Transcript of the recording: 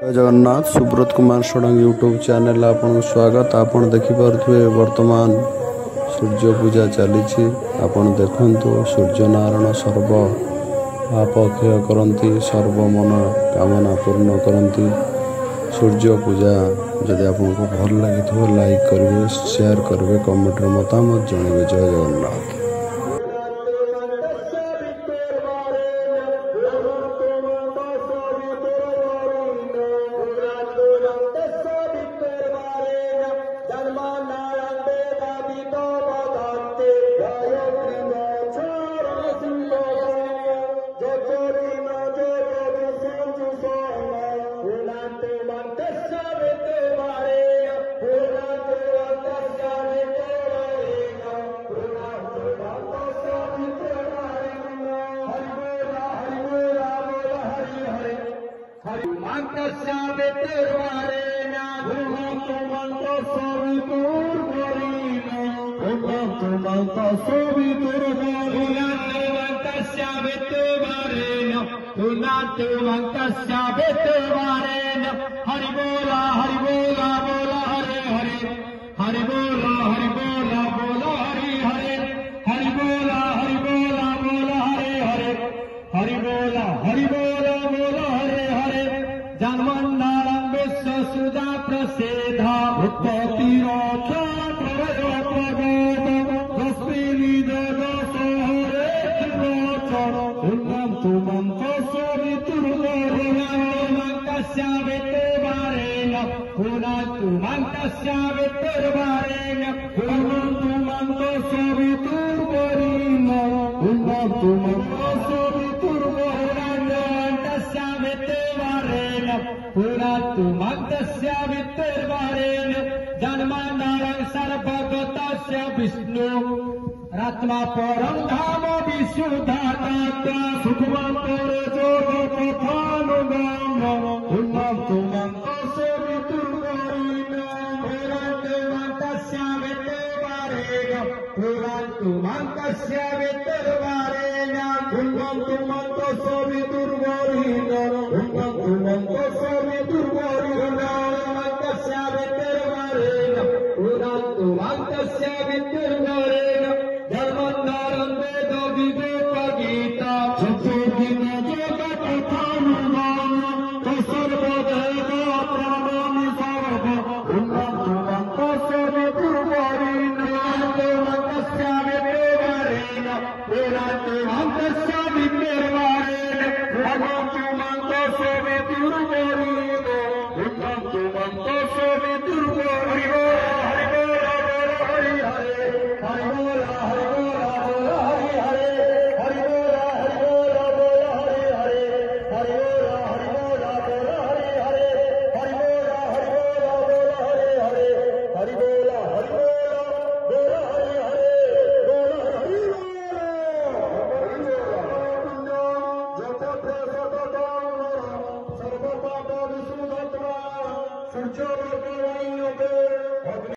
जय Jagannath. Subrat Kumar षडंग YouTube channel आपन स्वागत। आपन देखिपे वर्तमान सूर्य पूजा चली। आपन देखु सूर्य नारायण सर्व पाप क्षय करती, सर्व मन कामना पूर्ण करती। सूर्य पूजा जदि आपको भल लगी लाइक करेंगे, शेयर करेंगे, कमेंट मतामत जनइबे। जय जगन्नाथ। हरि बोला बोला हरे हरे, हरि बोला बोला हरि हरे, हरि बोला बोला हरे हरे, हरि बोला बोला हरे हरे। जन्मन्नारं विश्व सुधा प्रसेधा उत्पत्ति रक्षा प्रगोद रश्मि देव सोहरे त्रिलोचन उन्नम तुमंत सवितुर्वरेण्यं पुनस्तु मंतस्यावितुर्वरेण्यं पुनस्तु मंतस्यावितुर्वरेण्यं जन्मनारं सर्वगतस्य विष्णु रात्मा परं धाम विशुद्धात्मा सुखवन्तो जोगपथानुगाम्यं उन्नतं मंतस्यावितुर्वरेण्यं पुनस्तु मंतस्यावितुर्वरेण्यं